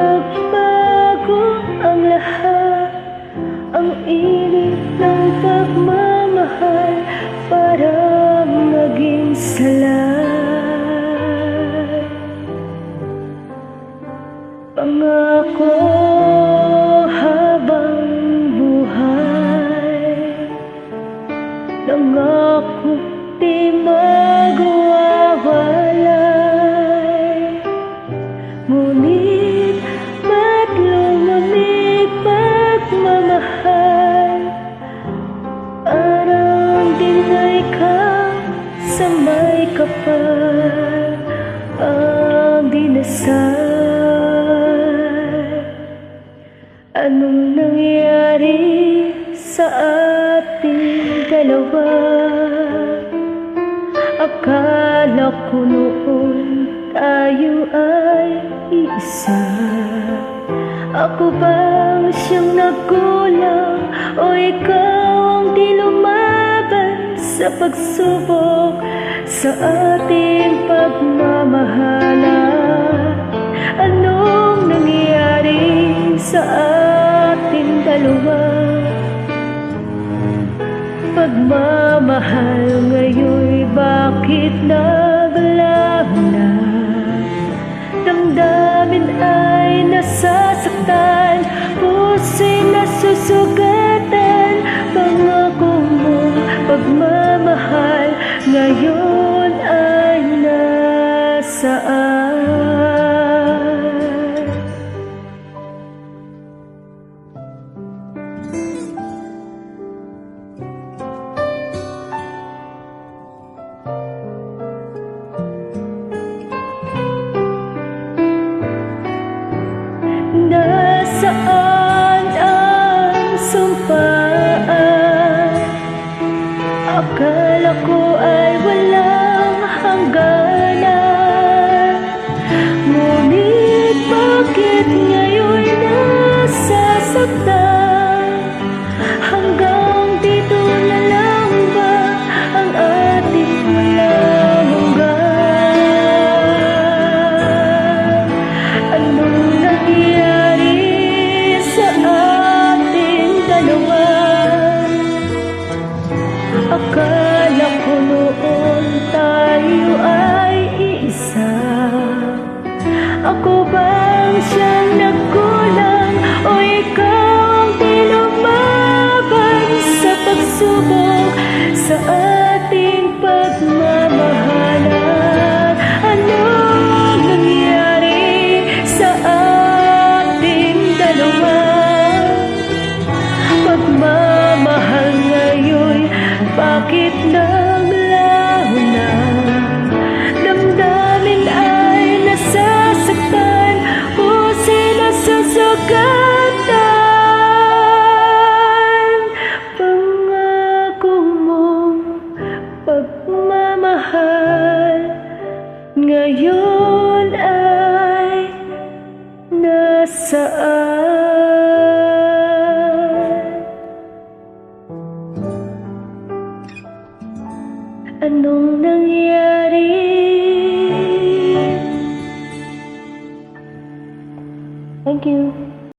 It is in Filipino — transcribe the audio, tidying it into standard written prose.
magbago ang lahat. Ang init ng pagmamahal parang naging salay. Pangako habang buhay, nangako di magwawalay. Ngunit ba't lumamig pagmamahal? Parang dingay ka sa may kapal ang dinasal. Anong nangyari sa ating dalawa? Akala ko noon tayo ay iisa. Ako bang siyang nagkulang o ikaw ang di lumaban sa pagsubok sa ating pagmamahalan? Anong nangyari sa ating dalawa? Pagmamahal ngayon'y bakit naglaho na? Damdamin ay nasasaktan, puso'y nasusugatan. Pangako mong pagmamahal ngayon ay nasaan? Nasaan ang sumpaan? Akala ko ay walang hangganan. Ngunit bakit ngayon nasasaktan? Hanggang dito na lang ba ang ating walang hanggan? Anong nangyari sa ating dalawa? Akala ko noon tayo ay iisa. Ako bang siyang nagkulang o ikaw ang di lumaban sa pagsubok sa ating pagmamahalan? Anong nangyari sa ating dalawa? Pagmamahal ngayon bakit naglaho na? Damdamin ay nasasaktan, puso'y nasusugatan. Pangako mong pagmamahal ngayon ay nasaan? Anong nangyari? Thank you.